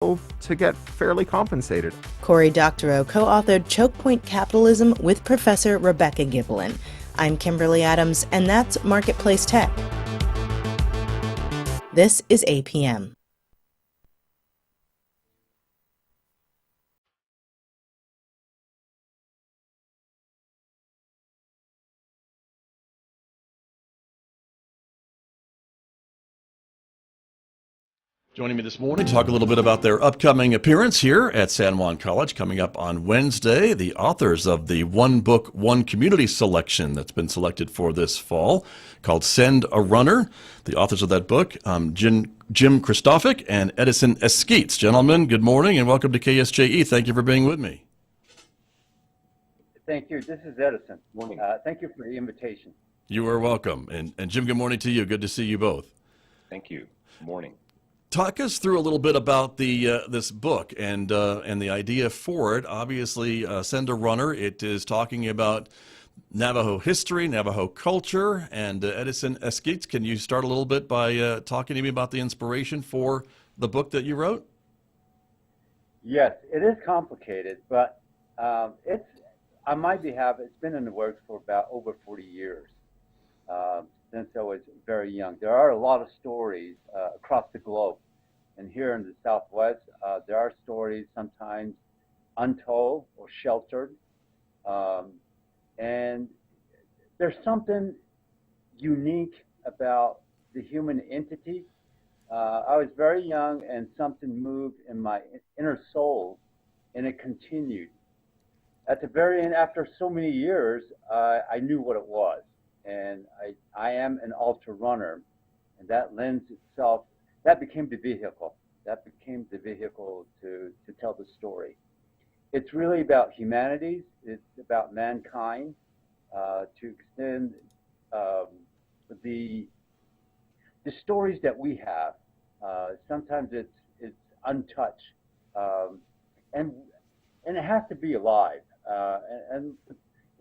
to get fairly compensated. Cory Doctorow co-authored Choke Point Capitalism with Professor Rebecca Gibbelin. I'm Kimberly Adams, and that's Marketplace Tech. This is APM. Joining me this morning to talk a little bit about their upcoming appearance here at San Juan College coming up on Wednesday, the authors of the One Book, One Community selection that's been selected for this fall called Send a Runner. The authors of that book, Jim Kristofic and Edison Eskeets. Gentlemen, good morning and welcome to KSJE. Thank you for being with me. Thank you. This is Edison. Morning. Thank you for the invitation. You are welcome. And Jim, good morning to you. Good to see you both. Thank you. Good morning. Talk us through a little bit about the this book and the idea for it. Obviously, Send a Runner. It is talking about Navajo history, Navajo culture, and Edison Eskeets. Can you start a little bit by talking to me about the inspiration for the book that you wrote? Yes, it is complicated, but it's on my behalf. It's been in the works for about over 40 years. Since I was very young. There are a lot of stories across the globe. And here in the Southwest, there are stories sometimes untold or sheltered. And there's something unique about the human entity. I was very young and something moved in my inner soul, and it continued. At the very end, after so many years, I knew what it was. And I am an ultra runner, and that lends itself, that became the vehicle. That became the vehicle to tell the story. It's really about humanities. It's about mankind, to extend the stories that we have. Sometimes it's untouched, and it has to be alive. And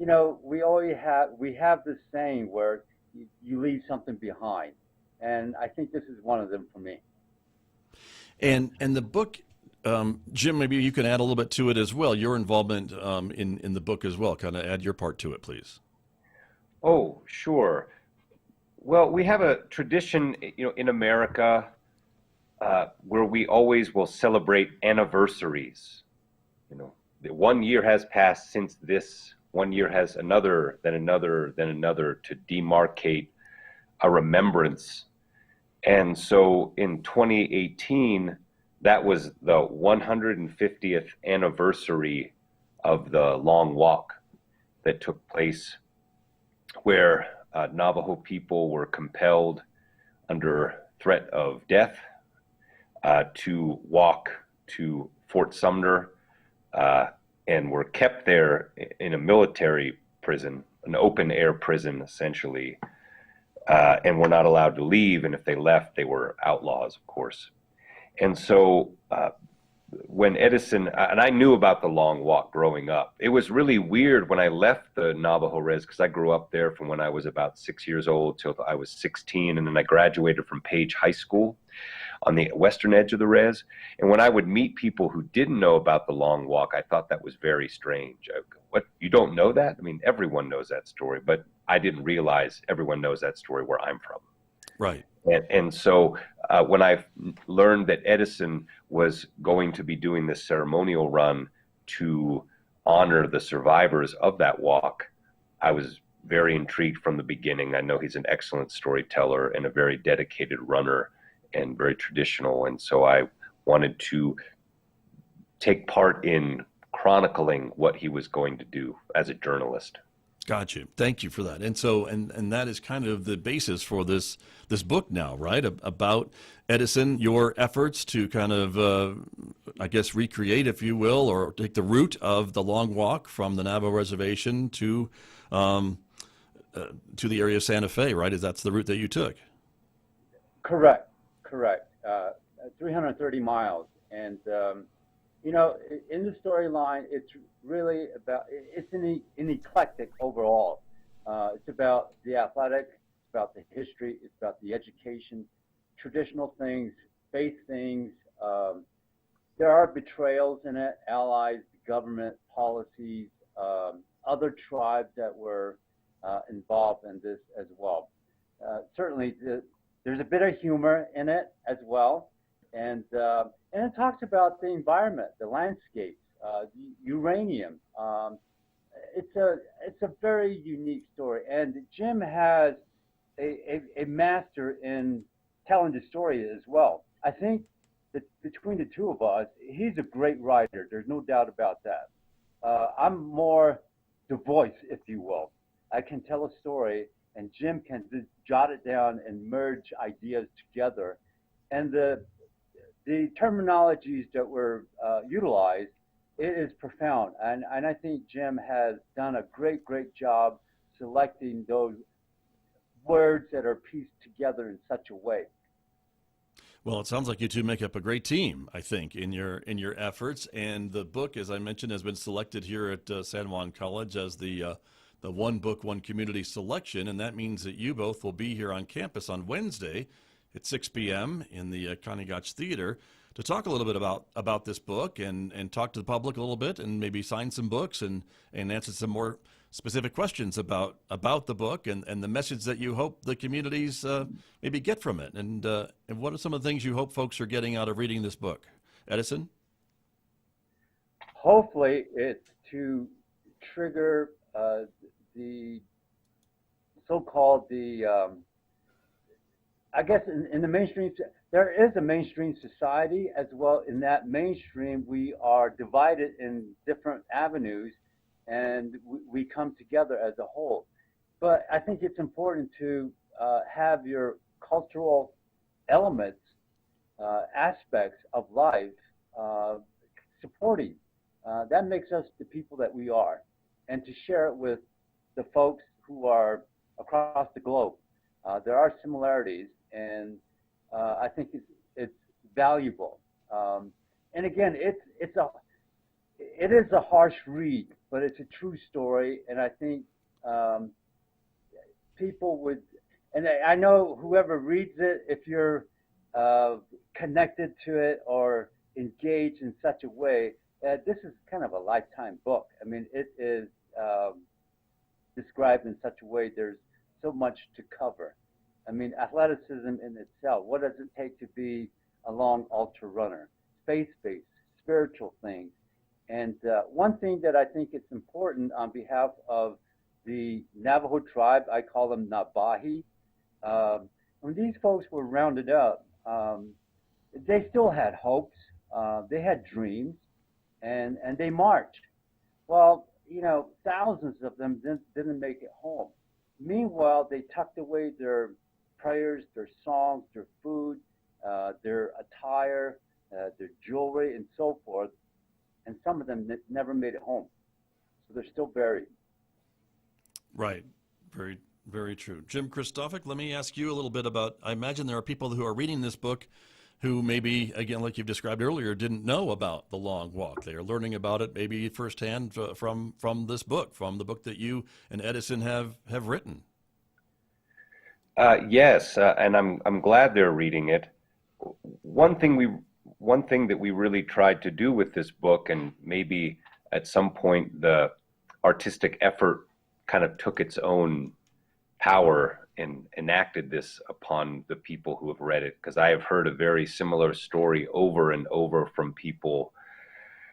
you know, we have this saying where you leave something behind, and I think this is one of them for me. And the book, Jim, maybe you can add a little bit to it as well. Your involvement in the book as well. Kind of add your part to it, please. Oh, sure. Well, we have a tradition, in America, where we always will celebrate anniversaries. The 1 year has passed since this. 1 year has another, then another, then another to demarcate a remembrance. And so in 2018, that was the 150th anniversary of the long walk that took place, where Navajo people were compelled under threat of death to walk to Fort Sumner, and were kept there in a military prison, an open air prison essentially, and were not allowed to leave. And if they left, they were outlaws, of course. And so when Edison, and I knew about the long walk growing up, it was really weird when I left the Navajo res, because I grew up there from when I was about 6 years old till I was 16, and then I graduated from Page High School on the western edge of the res. And when I would meet people who didn't know about the long walk, I thought that was very strange. What, you don't know that? I mean, everyone knows that story, but I didn't realize everyone knows that story where I'm from. Right. And so when I learned that Edison was going to be doing this ceremonial run to honor the survivors of that walk, I was very intrigued from the beginning. I know he's an excellent storyteller and a very dedicated runner and very traditional. And so I wanted to take part in chronicling what he was going to do as a journalist. Got you. Thank you for that. And so, and that is kind of the basis for this book now, right? About Edison, your efforts to kind of, I guess, recreate, if you will, or take the route of the long walk from the Navajo Reservation to the area of Santa Fe, right? That's the route that you took. Correct. 330 miles. And, you know, in the storyline, it's really about, it's an eclectic overall. It's about the athletics, it's about the history, it's about the education, traditional things, faith things, there are betrayals in it, allies, government policies, other tribes that were involved in this as well. Certainly, there's a bit of humor in it as well, and it talks about the environment, the landscapes, uranium. It's a very unique story, and Jim has a master in telling the story as well. I think that between the two of us, he's a great writer. There's no doubt about that. I'm more the voice, if you will. I can tell a story, and Jim can just jot it down and merge ideas together. And the terminologies that were utilized, it is profound. And I think Jim has done a great job selecting those words that are pieced together in such a way. Well, it sounds like you two make up a great team, I think, in your efforts. And the book, as I mentioned, has been selected here at San Juan College as the One Book, One Community selection. And that means that you both will be here on campus on Wednesday at 6 p.m. in the Connie Gotch Theater to talk a little bit about this book and talk to the public a little bit and maybe sign some books and answer some more specific questions about the book and the message that you hope the communities maybe get from it. And what are some of the things you hope folks are getting out of reading this book? Edison? Hopefully it's to trigger the so-called I guess in the mainstream, there is a mainstream society as well. In that mainstream, we are divided in different avenues, and we come together as a whole. But I think it's important to have your cultural elements, aspects of life supporting. That makes us the people that we are, and to share it with the folks who are across the globe. There are similarities, and I think it's valuable. And again, it is a harsh read, but it's a true story, and I think people would, and I know whoever reads it, if you're connected to it or engaged in such a way, this is kind of a lifetime book. I mean, it is described in such a way, there's so much to cover. I mean, athleticism in itself, what does it take to be a long ultra runner? Faith-based, spiritual things. And one thing that I think is important on behalf of the Navajo tribe, I call them Nabahi. When these folks were rounded up, they still had hopes, they had dreams, and they marched. Well, you know, thousands of them didn't make it home. Meanwhile, they tucked away their prayers, their songs, their food, their attire, their jewelry, and so forth. And some of them never made it home. So they're still buried. Right. Very, very true. Jim Christophic, let me ask you a little bit about, I imagine there are people who are reading this book who maybe, again, like you've described earlier, didn't know about the long walk. They are learning about it maybe firsthand from this book, from the book that you and Edison have written. Yes, and I'm glad they're reading it. One thing that we really tried to do with this book, and maybe at some point the artistic effort kind of took its own power and enacted this upon the people who have read it, because I have heard a very similar story over and over from people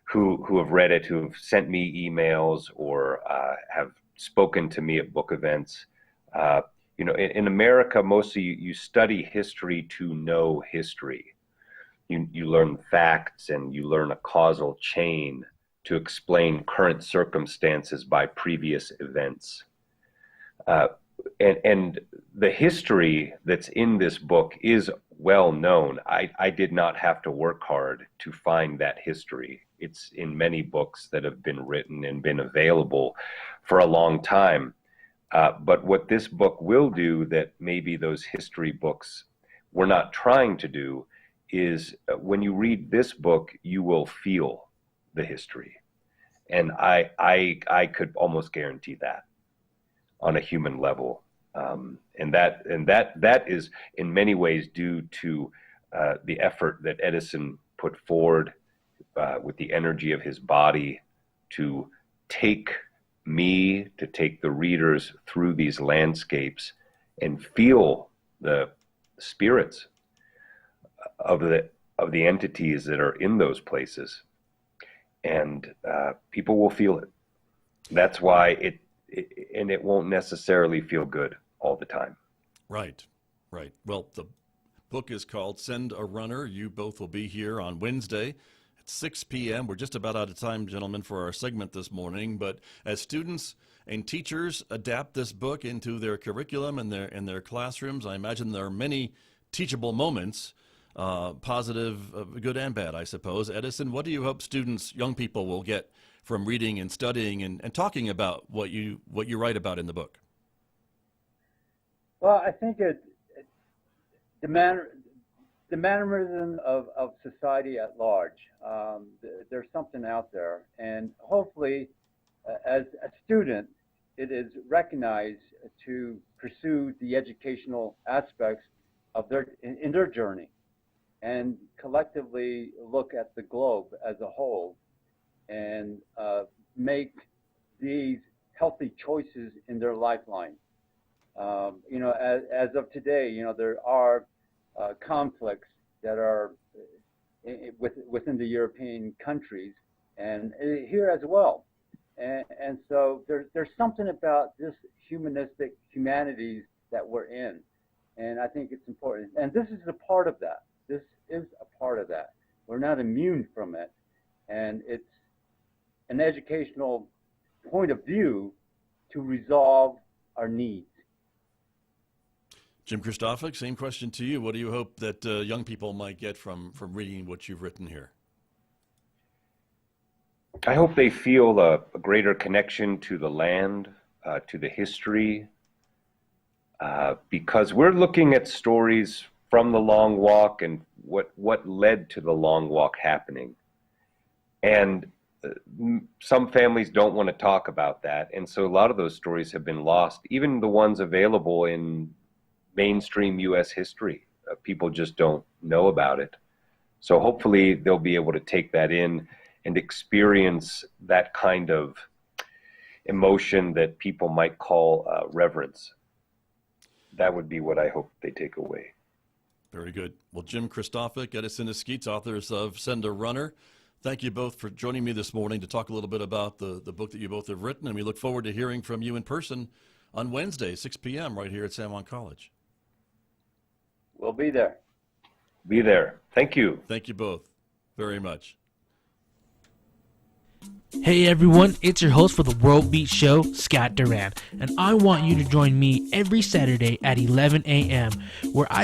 who have read it, who have sent me emails or have spoken to me at book events. You know, in America, mostly you study history to know history. You learn facts and you learn a causal chain to explain current circumstances by previous events. And the history that's in this book is well known. I did not have to work hard to find that history. It's in many books that have been written and been available for a long time. But what this book will do that maybe those history books were not trying to do is when you read this book, you will feel the history. And I could almost guarantee that on a human level. And that is in many ways due to the effort that Edison put forward, with the energy of his body to take the readers through these landscapes and feel the spirits of the entities that are in those places. And people will feel it. That's why it won't necessarily feel good all the time. Right. Well, the book is called Send a Runner. You both will be here on Wednesday at 6 p.m. We're just about out of time, gentlemen, for our segment this morning. But as students and teachers adapt this book into their curriculum and their classrooms, I imagine there are many teachable moments, positive, good and bad, I suppose. Edison, what do you hope students, young people, will get from reading and studying and talking about what you write about in the book? Well, I think the mannerism of society at large. There's something out there, and hopefully, as a student, it is recognized to pursue the educational aspects of in their journey, and collectively look at the globe as a whole, and make these healthy choices in their lifeline. As of today, there are conflicts that are within the European countries and here as well. And so there's something about this humanities that we're in. And I think it's important. And this is a part of that. This is a part of that. We're not immune from it. And it's an educational point of view to resolve our needs. Jim Kristofik, same question to you. What do you hope that young people might get from reading what you've written here? I hope they feel a greater connection to the land, to the history, because we're looking at stories from the long walk and what led to the long walk happening. And some families don't want to talk about that. And so a lot of those stories have been lost, even the ones available in mainstream U.S. history. People just don't know about it. So hopefully they'll be able to take that in and experience that kind of emotion that people might call reverence. That would be what I hope they take away. Very good. Well, Jim Kristofik, Edison Eskeets, authors of Send a Runner, thank you both for joining me this morning to talk a little bit about the book that you both have written, and we look forward to hearing from you in person on Wednesday, 6 p.m. right here at San Juan College. We'll be there. Be there. Thank you. Thank you both very much. Hey everyone, it's your host for the World Beat Show, Scott Duran, and I want you to join me every Saturday at 11 a.m. where I